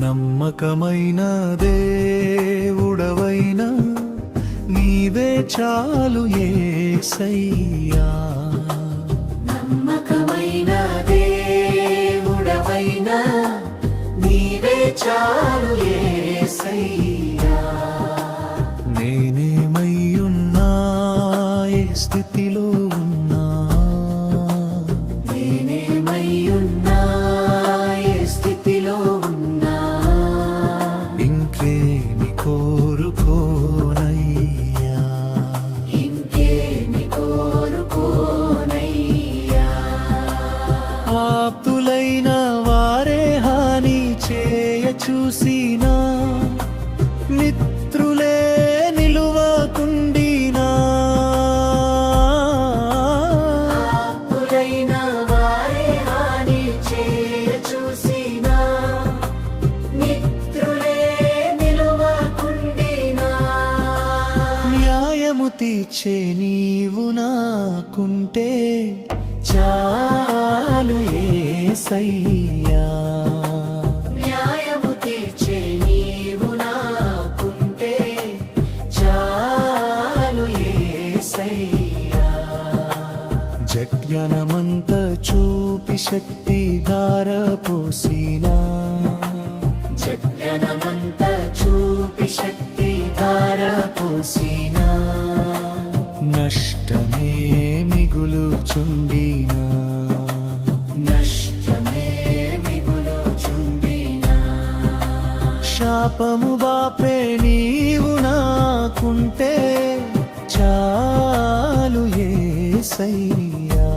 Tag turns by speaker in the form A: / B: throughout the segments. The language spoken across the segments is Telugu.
A: నమ్మకమైన దేవుడవైనా నీవే చాలు యేసయ్యా.
B: నమ్మకమైన దేవుడవైనా నీవే చాలు యేసయ్యా.
A: నేనేమయ్యున్నా ఏ స్థితిలో ఉన్నా,
B: నేనేమయ్యున్నా ఏ స్థితిలో ఉన్నా,
A: ఇంకేమి కోరుకోనయ్యా,
B: ఇంకేమి కోరుకోనయ్యా.
A: ఆప్తులైన వారే హాని చేయ చూసినా, మిత్రులే నిలువకుండినా,
B: ఆప్తులైన వారే హాని చేయ చూసినా, మిత్రులే నిలువకుండినా,
A: న్యాయము తీర్చే నీవు నాకుంటే చాలు యేసయ్యా.
B: న్యాయము తీర్చే నీవు నాకుంటే చాలు యేసయ్యా.
A: జజ్ఞానమంత చూపి శక్తి ధార పోసినా,
B: జజ్ఞానమంత చూపి శక్తి ధార పోసినా,
A: నష్టమే మిగులుచుండినా,
B: నష్టమే మిగులుచుండినా,
A: శాపము బాపే నీవు నాకుంటే చాలు యేసయ్యా.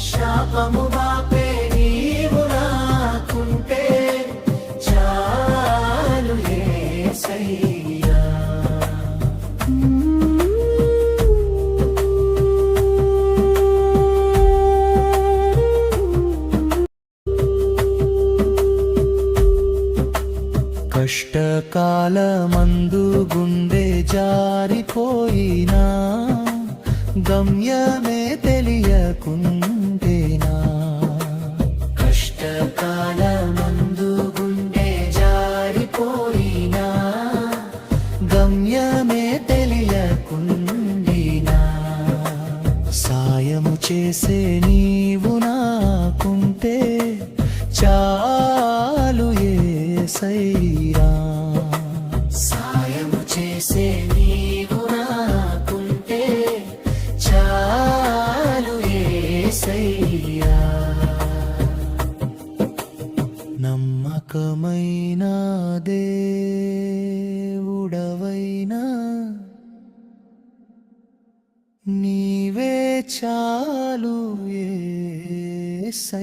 B: శాపము బాపే నీవు నాకుంటే చాలు యేసయ్యా.
A: కష్టకాలమందు గుండె జారిపోయినా, గమ్యమే తెలియకుండేనా,
B: కష్టకాలమందు గుండె జారిపోయినా,
A: గమ్యమే తెలియకుండినా, సాయము చేసే నీవు నాకుంటే చాలు యేసయ్యా.
B: సాయము చేసే నీవు నాకుంటే చాలు యేసయ్యా.
A: నమ్మకమైన దేవుడవైనా నీవే చాలు యేసయ్యా.